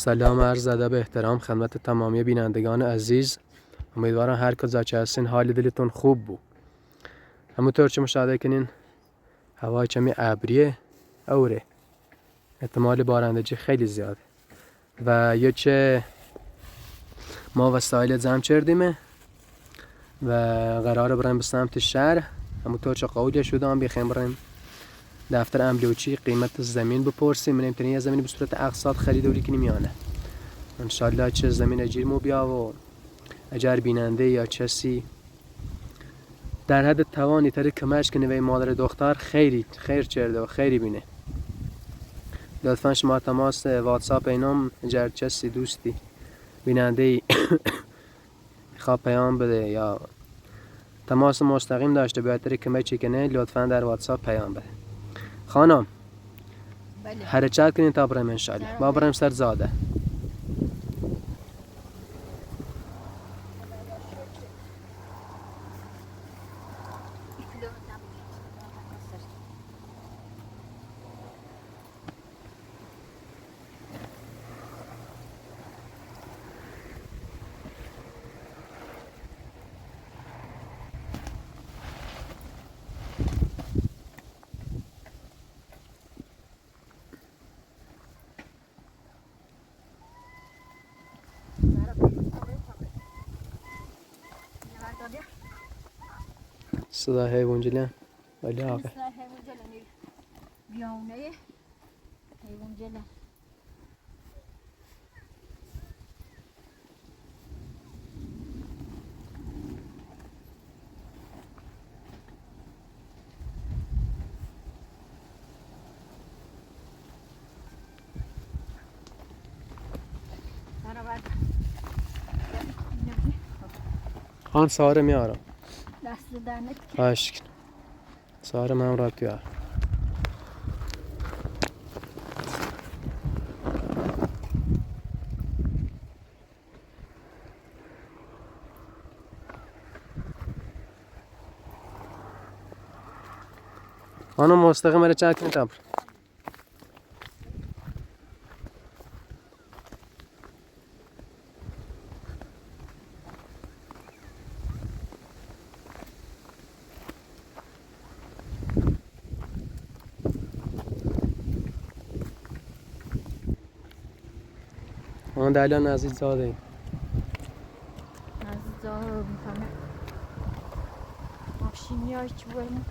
سلام عرض ادب احترام خدمت تمامی بینندگان عزیز. امیدوارم هر کجا که هستین حال دلتون خوب بود. همونطور که مشاهده کنین هوا کمی ابریه اوره، احتمال بارندگی خیلی زیاده و یه چه ما وسایل جمع کردیم و قراره بریم به سمت شهر. همونطور که قول شده بیخیم بریم دفتر املاکی قیمت زمین بپرسیم، نمیتونیم یه زمین به صورت اقساط خریداری کنیم یا نه. انشالله چه زمین اجیر مو بیا و اگر بیننده یا کسی در حد توانی تر کمک کنه و مادر دختر خیلی خیر کرده و خیری بینه، لطفا شما تماس واتساپ اینام اگر کسی دوستی بیننده ای خواه پیام بده یا تماس مستقیم داشته بهتر کمک کنه لطفا در واتساپ پیام بده. خانم بله. حرکت کنین تا بریم انشالله. ما بریم سر زاده. صدا حیوان جلن ولی آقا حیوان جلن بیاونه حیوان جلن خان ساره میارم دست دهنت خواهش کن ساره من را بیار. خانم مستقیم حرکت کنید تا آن دلیل نزدیک زاده ایم. نزدیک زاده میکنه ماشینی های چی بریم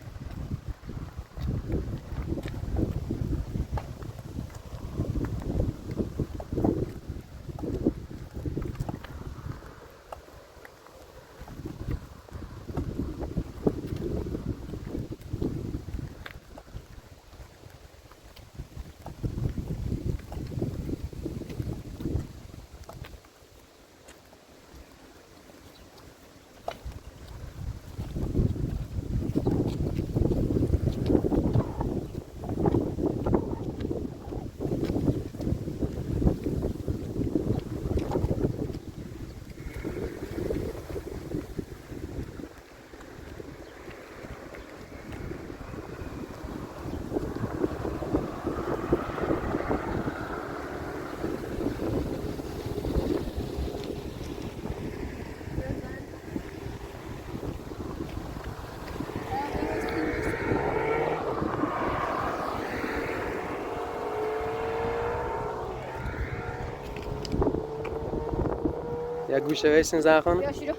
یک گوشه ویسین زخون بیا شیرو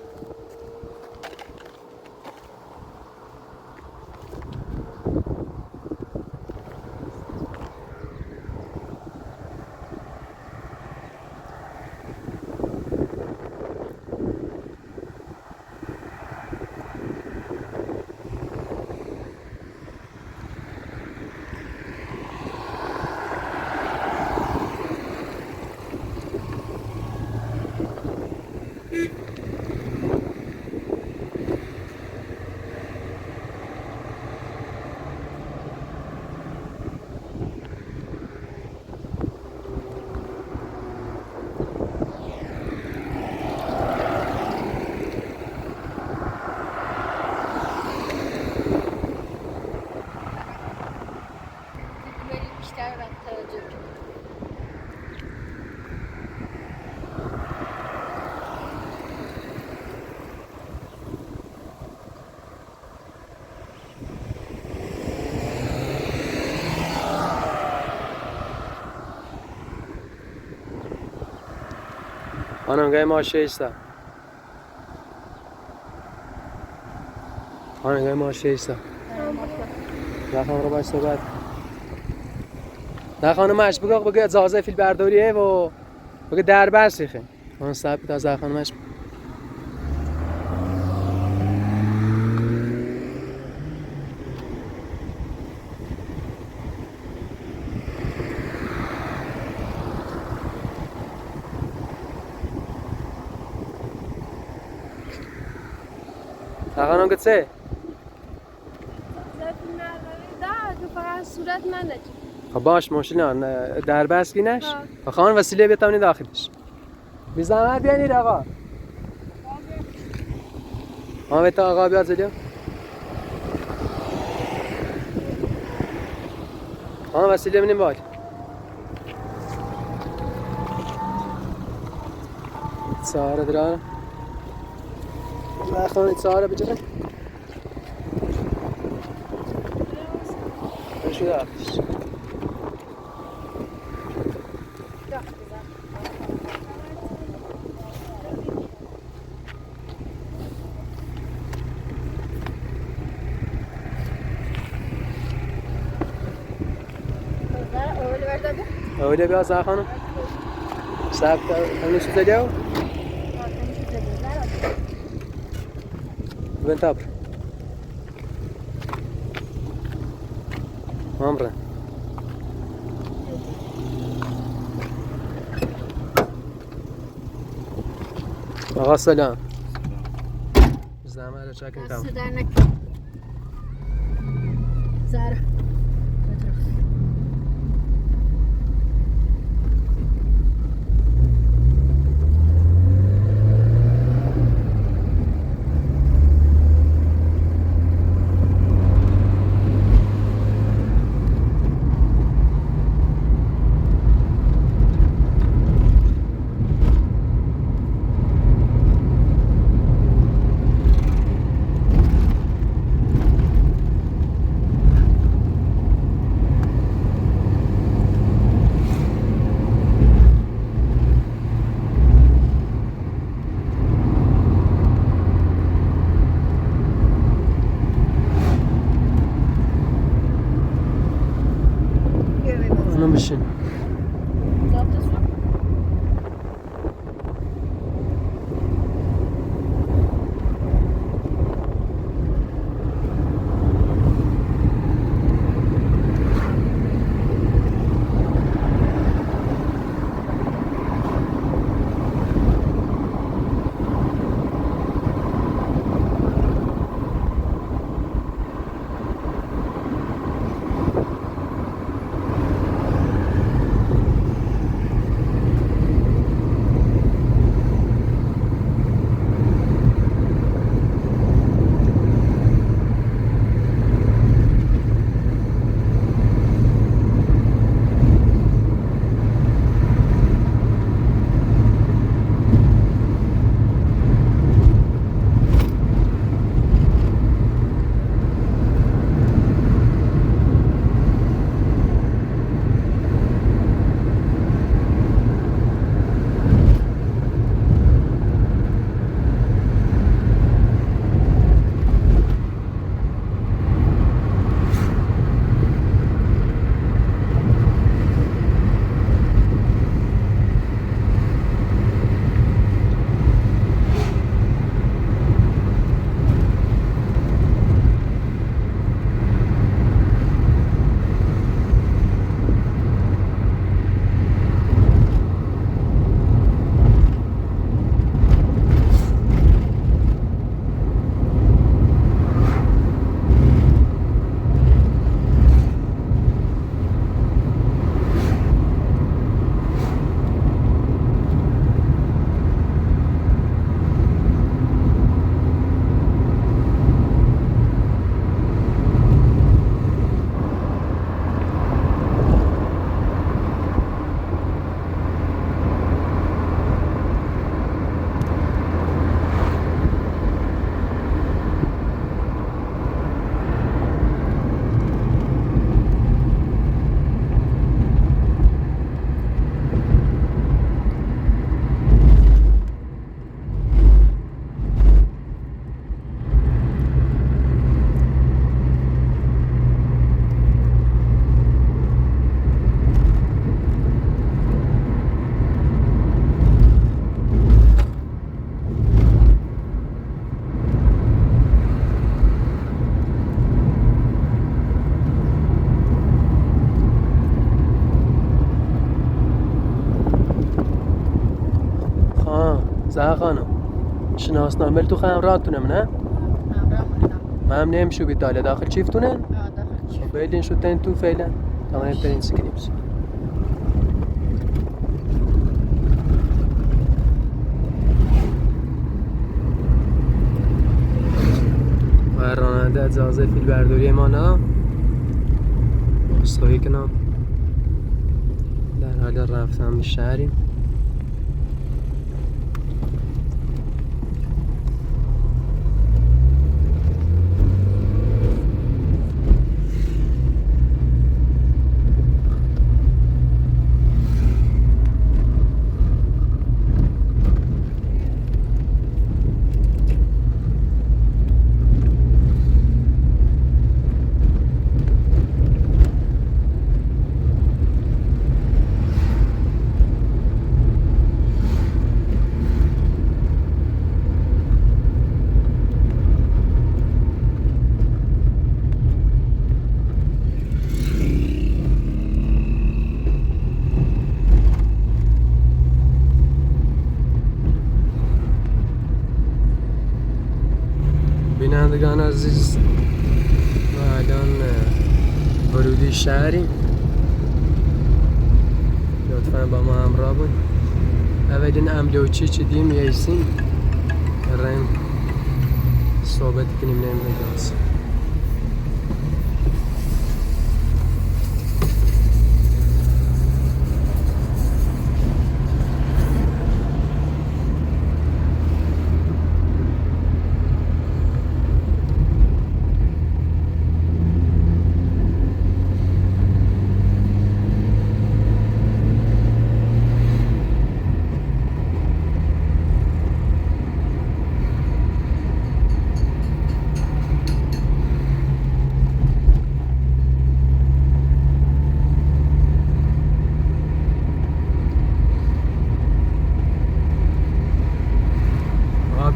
خانم گای ماشه ایستا. خانم گای ماشه ایستا. نه خانم رو باش صحبت. نه خانمش بگو اجازه فیلم برداریه و بگو در برسیخه. اون صاحب تازه خانمش. خانم گفته صورت من نجی. خب باش ماشین در بس کی نش خانم وسیله بتونی داخلش بی زحمت بیانید آقا آمد تا آقا بیاد زدیم خانم وسیله بینیم باش سهاره درانه خانم سهاره بجره شو داخلش öyle biraz daha hanım. Saat kaç süzeliyor? Ben tabr. Mamre. آقا سلام. زحمت چاکن کام. زهره ساعة خانم شناسنامه تو خمراتونم نه؟ ما هم نمشو بإيطاليا داخل شيفتونين؟ داخل شيف. وبعدين شو تاني تو فعلا؟ طبعا تاني سكني بس و راننده اجازه فیلم برداری ما نه اصخایی کنم در حال رفتن به شهریم بینندگان عزیز و الان ورودی شهریم لطفا با ما همراه بود اولین املوچی چی دیم یایسیم ریم صحبت کنیم نمیدونست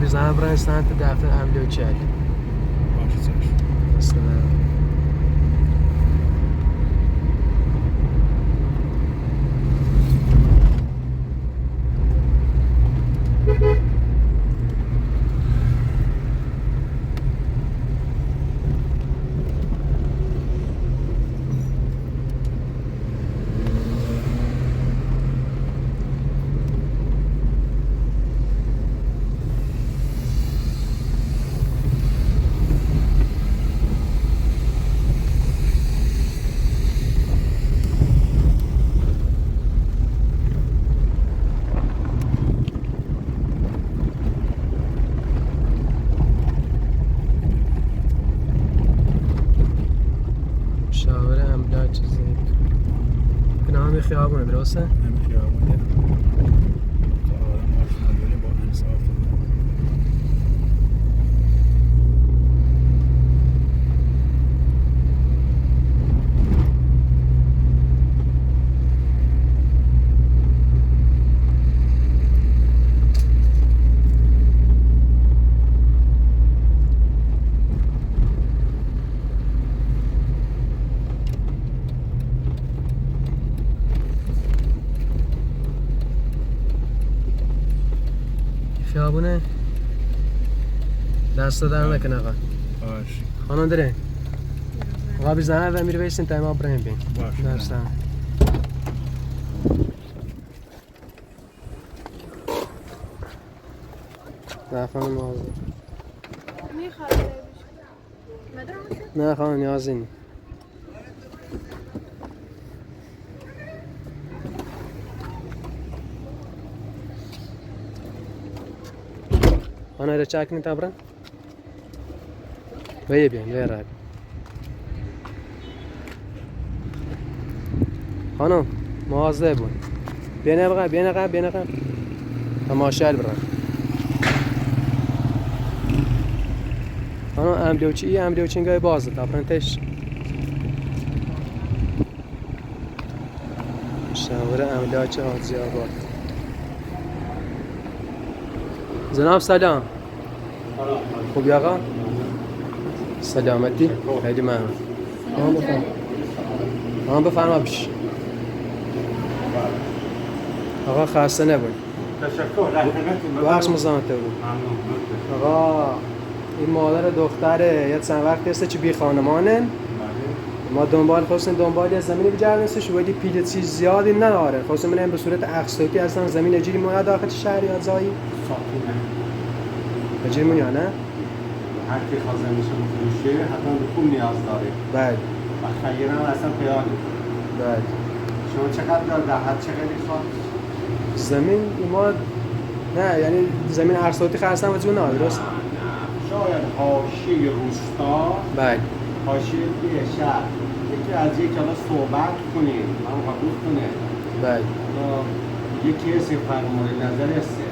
biz abran santa dafne amlوچی مثلا نام خیابونه درسته؟ همین خیابونه تا آدم ماشین داریم با انصاف خیابونه دست در نکنه آقا باش خانم داره آقا بزنه و میره بیستین تایم آبراهیم بین باش درستم نه خانم آقا نه خانم نیازی نی خانم رچاک نی تابرن ویه بیان ویه رای خانم مواظب بون بین ابقا بین اقا بین اقا تماشال برن خانم املوچی نگاه بازه تابرن تش شاور املاک آزی آباد جناب سلام خوبی آقا سلامتی خیلی ممنون بفرما بش آقا خسته نبود تشکر رفیقتون بخش مزانته بود ممنون آقا این مادر دختره یه چند وقت هسته چه بی خانمانن ما دنبال خواستیم دنبال یه زمینی بجردنستش ولی پیل چیز زیادی نداره خواستیم منیم به صورت اقساطی اصلا زمین اجیری مونه داخل شهر یا زایی ساکینه اجیری مونه یا نه؟ هر کی خواست زمینش رو بفروشه حتما به پول نیاز داره بله و خیلی هم اصلا پیدا نمی‌کنه. بله شما چقدر دار در حد چقدر خواهد؟ زمین ما نه یعنی زمین اقساطی خرسن و جون نداره درست؟ شاید حاشیه روستا بله حاشیه توی شهر یکی از یک حالا صحبت کنیم من قبول کنه بله حالا یکی هستی فرمول نظر هستی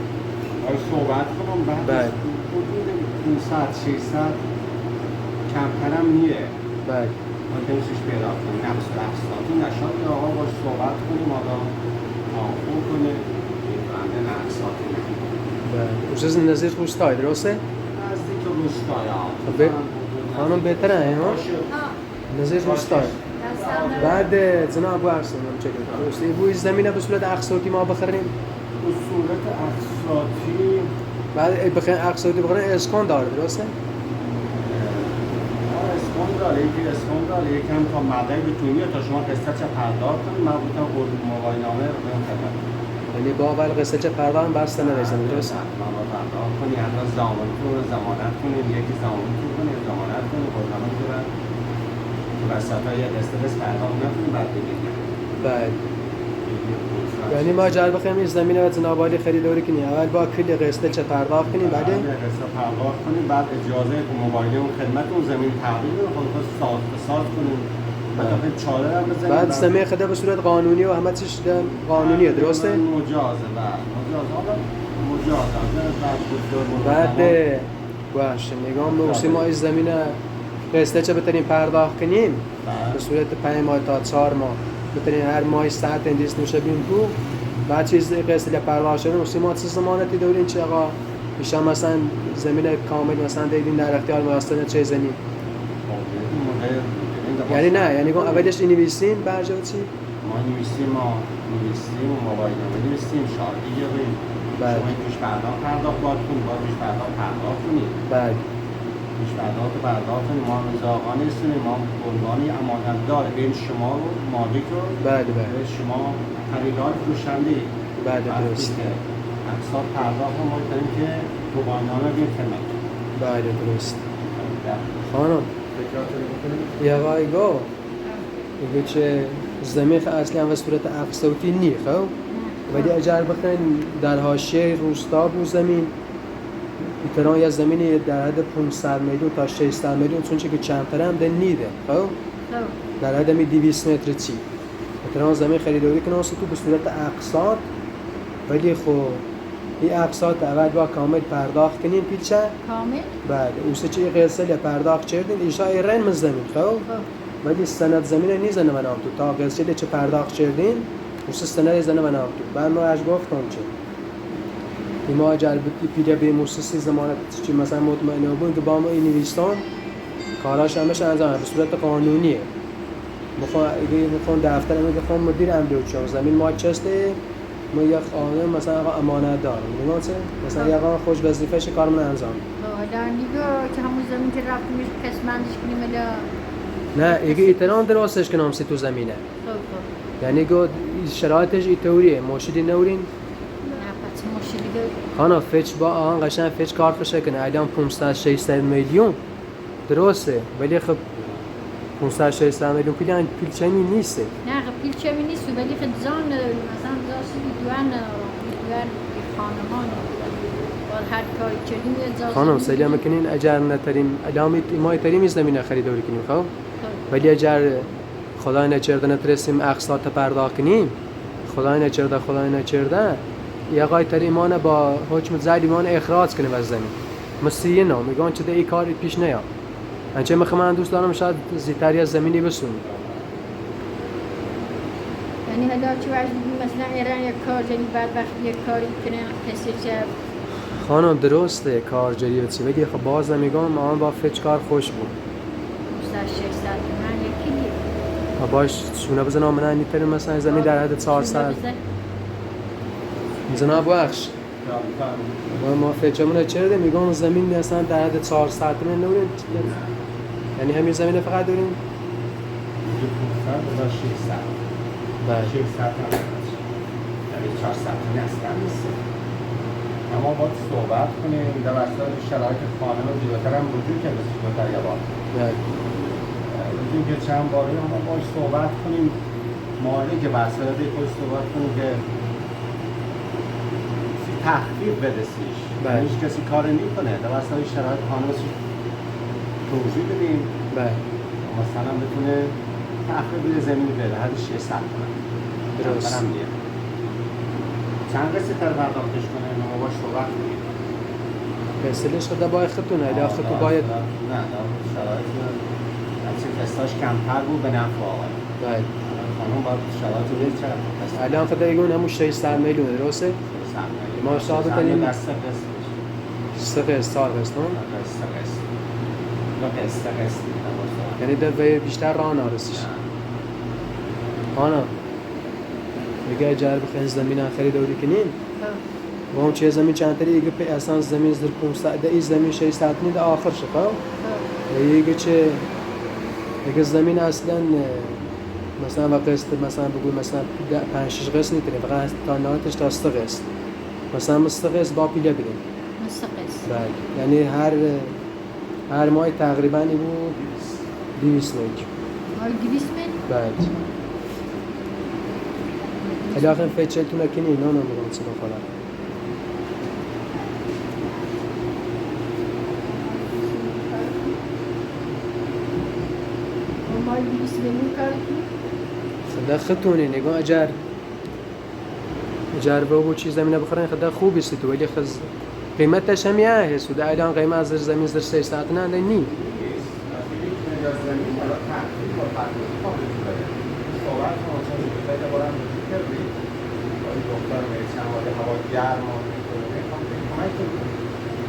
آیا صحبت کنم بعد بله. حدود 500 600 کمترم نیه بله ما دمشش پیدا کنیم نفس رفستاتی نشاد که آقا باش صحبت کنیم حالا آخون کنه این بنده نفساتی نکنیم بله اوشز نزدیک روستای درسته؟ نزدیک روستای خب خانم بهتره این ها؟ نزدیک روستای بعد جناب بخشیم هم چه کنیم درسته بوی زمینه به صورت اقساطی ما بخریم به صورت اقساطی بعد بخیر اقساطی بخریم اسکان داره درسته؟ اسکان داره یکی اسکان داره یکم تا مدعی بتونی تا شما قسطه چه پرداخت کنید من بودم قرد موبایل نامه رو بهم خدمت یعنی با اول قصه چه پرداخت بسته نویسن درسته؟ من با پرداخت کنی حتی زامنتون رو ضمانت کنید یکی زامنتون کنید ضمانت کنید قرد میگیرن وسط ها یه قسطه بس پرداخت نکنید بعد بگید بله یعنی ما جلب بخیم این زمینه و جنابالی خریداری کنیم اول با کل قسطه چه پرداخت کنیم بعد قسطه پرداخت کنید بعد اجازه موبایل اون خدمت اون زمین تغییر رو خودتون ساز کنید حتی چاله هم بزنید بعد زمین خدا به صورت قانونی و همه چیش قانونیه درسته؟ مجازه بعد باشه نگاه موسی ما این زمینه قسطه چه بتونیم پرداخت کنیم به صورت 5 ماه تا 4 ماه بتونیم هر ماه ساعت اندیست میشه بیم تو بعد چیز قسطه پرداخت شده موسی ما چه زمانتی داریم چه آقا میشه مثلا زمین کامل مثلا دیدین در اختیار میاستن چه زنی یعنی نه یعنی اولش این نویسیم برجا چی ما نویسیم موبایل نامه نویسیم شادی گیریم بله. شما پیش پرداخت باید کنید باید پیش پرداخت کنید بله پیش پرداخت کنید ما رضاقانه هستیم ما عنوانی امانتدار بین شما و مالک رو بله بله به شما خریدار فروشنده بله درست اقساط پرداخت ما داریم که موبایل نامه بین خدمت بله درست خانم یه وای گو میگه چه زمین اصلی هم به صورت اقساطی نی خب ولی اگر بخواین در حاشیه روستا بود زمین ایتران یا زمینی در حد 500 میلیون تا 600 میلیون چون که چندتر هم ده نیده خب در حد می 200 متر چی ایتران زمین خریداری کنه تو به صورت اقساط ولی خب این اقساط اول با کامل پرداخت کنین پیچه کامل بعد اوسه چه قسل پرداخت کردین ایشا ایران من زمین خب ولی سند زمین نیزن من تو تا قسل چه پرداخت کردین اوسه سند زن من تو بعد ما اش گفتم چه این ما اجل پیدا به موسسی زمانت چی مثلا مطمئنه بود که با ما این نویستان کاراش همش انجام به صورت قانونیه میخوان دفتر میگه مدیر امنیت شما زمین ما چسته ما یک قانون مثلا آقا امانت دارم نگاه چه مثلا یک آقا خوش وظیفه‌ش کارمون انجام حالا دیگه که همون زمین که رفتیم قسمتش کنیم الا نه ایگه ایتران درستش کنم سی تو زمینه خب یعنی گو شرایطش ایتوریه موشدی نورین نه پس مشکلی دیگه خانه فچ با آن قشنگ فچ کار فشه کنه الان 500 600 میلیون درسته ولی خب 500 600 میلیون پیلچنی نیست نه پیل چه می نیست ولی خد زان مثلا داشتی دوان خانمان هر کاری کردیم اجازه خانم سیلی هم کنین اگر نتریم علامت ما تریم زمین خریداری کنیم خب ولی اگر خدای نچرده نترسیم اقساط پرداخت کنیم خدای نچرده یه قای تریمان با حکم زلیمان اخراج کنیم از زمین مسیح نه میگن چه این کاری پیش نیاد انچه من دوست دارم شاید زیتری از زمینی بسونیم یعنی حالا چه وقت مثلا ایران یک کار جنی بعد وقتی یک کاری کنه کسی چه خانم درسته کارجری و چی ولی خب باز نمیگم ما با فچ کار خوش بود 600 من یکی دیگه باش شونه بزنم من نیتر مثلا زمین در حد 400 جناب بخش یا ما فکرمون چرده میگم زمین اصلا در حد 4 ساعت من نورین یعنی همین زمین فقط داریم 500 تا 600 بله 600 هم هست. یعنی 400 اصلا نیست. اما باید صحبت کنیم در وسط شرایط خانه و جلوتر هم وجود که بسید جلوتر یه بار بله بودیم که چند باری اما باید صحبت کنیم مالی که بسیار خود صحبت کنیم که تخفیف بده سیش بله. هیچ کسی کار نمیکنه در وسط شرایط خانه سیش توضیح بدیم بله مثلا بتونه تخفیف بده زمین بده هر 600 کنه درست. هم میاد چند قصه تر پرداختش کنه ما باش صحبت کنیم مثلش خدا باید خطونه الی خطو باید نه شرایط همچه قصاش کمتر بود به نفع آقای بله خانم باید شرایط رو دید چقدر قصه الان خدا ایگون همون 600 میلیون درسته؟ ما شاهد کنیم. دست قصه سه قسط 4 قسط نه؟ قصه یعنی در بیشتر راه نارسیش آنا میگه اجاره بخواین زمین خریداری کنین و اون چه زمین چند تری ایگه پی اصلا زمین زر 500 این زمین 600 نید آخر شفا ایگه چه ایگه زمین اصلا مثلا و قسط مثلا بگوی مثلا 5-6 قسط نیتره فقط تا نهایتش تا 3 قسط مثلا مست قسط با پیله بدیم مستقص بله یعنی هر ماه تقریبا ای بود 200 میلیون مال 200 میلیون بله الی آخر فیچلتون اکنی اینا نمیدونم چه بخورم مال 200 میلیون کار کنی خدا خطونه نگاه اجار و چیز زمینه بخورن خدا خوبی است تو ولی خز قیمتش هم یه هست و الان قیمت از زمین زر 300 نه نی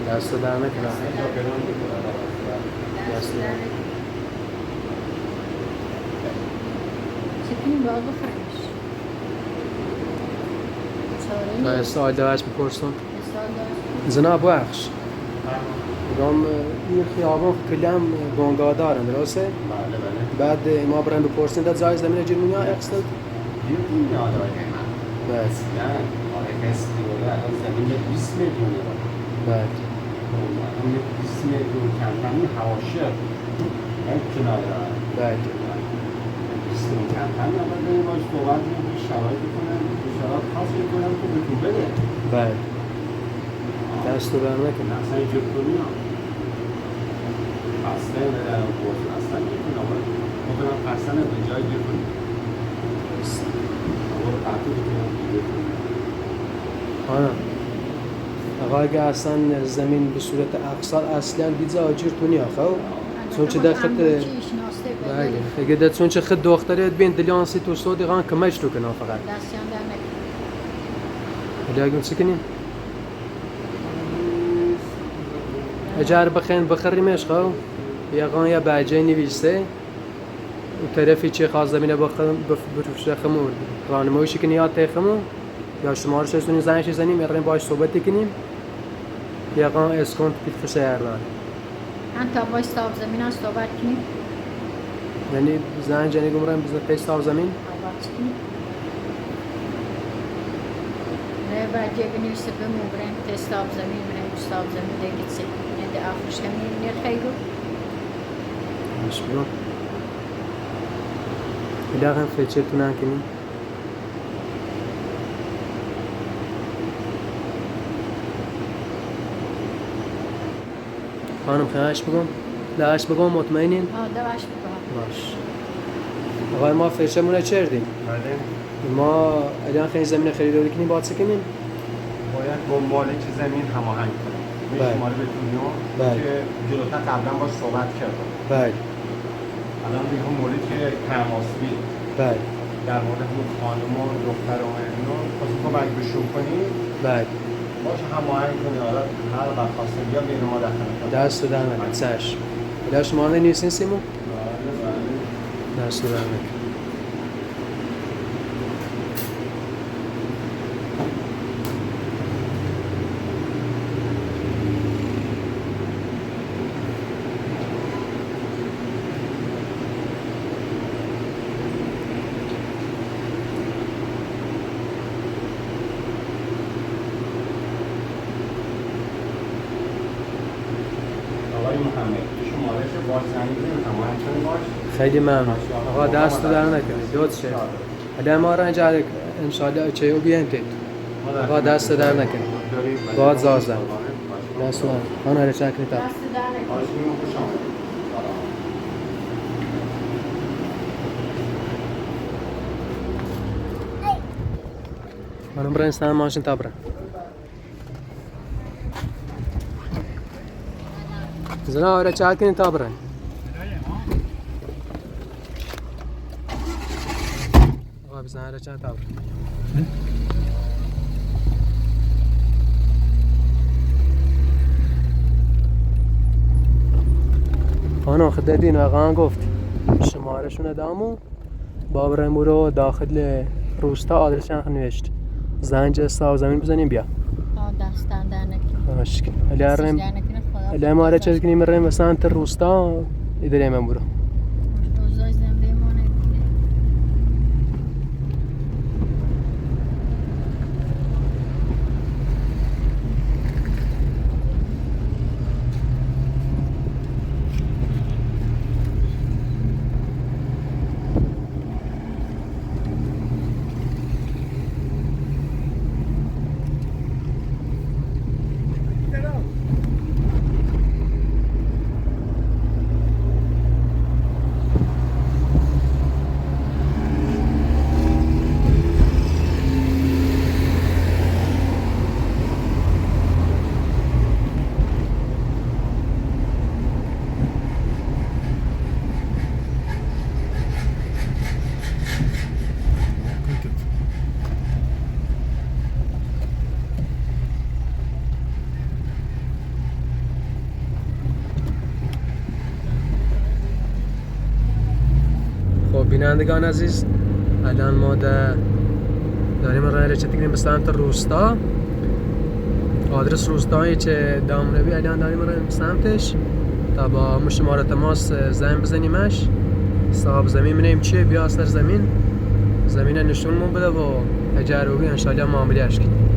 دست در نکنه دست در چکنی باید بخرمش چاره تا سوال دوست بپرسم مثال داشت جناب بخش میگم این خیابان کلم بانگاه دارن درسته؟ بله بعد ما برن بپرسین داد جای زمین جرمونیا اقصد؟ دیدیم یاد آقای من بس نه آقای قصد دیگه الان زمین 20 میلیون بعد همین 20 میلیون کمتنی حواشی این کنار دارن بعد 20 میلیون کمتنی اول بریم باش صحبت کنیم شرایط کنم شرایط خاص کنم که بهتون بده بعد دست رو بر نکنه اصلا اینجور کنی هم اصلا ندارم بود اصلا اینجور کنی مطمئن پرسنه به جای جور کنی اول قطعی بکنم جور کنی آنا آقا اگه اصلا زمین به صورت اقصال اصلا دیزه آجیر تونی آخه چون چه در خط بله اگه در چون چه خط دختریت بین دلیانسی تو صدی غان کمش تو کنه فقط دستیان در نکنی ولی اگه چی کنیم؟ اجار بخین بخریمش خو یا غان یا باجه نویسه و طرفی چه خاص زمینه بخرم بفروشه خمور راهنماییش کنی یا تخمو یا شمارش اسونی زنش زنیم یا باش صحبت کنیم یا غان اسکانت پیت شهردار انت باید صاحب زمین ها صحبت کنیم یعنی زن جنی گمرم بزن پیش صاحب زمین آباد کنیم نه باید بنویسه بموبرن تا صاحب زمین من صاحب زمین دیگه چه نده آخرش همین نرخیگو مش بیرون الا هم فیچر تونن کنیم خانم خواهش بگم داشت بگم مطمئنین دوش بکنم باش آقای ما فیچرمونه چردیم بله ما الان خیلی زمین خریداری کنیم باید چه کنیم باید با مالک زمین هماهنگ کنیم بله. شماره به دنیا بله. که جلوتر قبلا باش صحبت کردم بله الان به هم مورد که تماسبی بله در مورد اون خانم و دختر و اینا خواستم تو باید بشون کنی بله باش هماهنگ کنی حالا هر وقت خواستم بیا بین ما داخل کنی دست رو در نکن چشم الا شما نیستین سیمون بله دست رو در نکن باش زنگ بزنید هماهنگ کنید باش. خیلی ممنون آقا، دست در نکنید. دوست شه حالا ما را اینجا انشالله چه او بیاین تید آقا، دست در نکنید. باد زازم دست من هر چک نیتم. دست در نکنید. باش میمون خوش آمدید. منم برای استان ماشین تا برم. زنا هر چک نیت تا برم. آقا بزن هر چک تا برم. خانم خدادین آقا گفت شمارشون دامو بابرم برو داخل روستا آدرسش نوشت. زنج ساو زمین بزنیم بیا. دست در نکنید. مشکل. الان در نکنید. خدا الان ما را چیز کنیم ریم مثلا تا روستا اداره من برو. روزای زنده ما نکنید. خب بینندگان عزیز، الان ما داریم راه رچه کنیم به سمت روستا. آدرس روستایی که دامنوی الان داریم راه سمتش تا با همون شماره تماس زنگ بزنیمش. صاحب زمین ببینیم چیه، بیا سر زمین نشونمون بده و اجاره و انشالله معامله اش کنیم.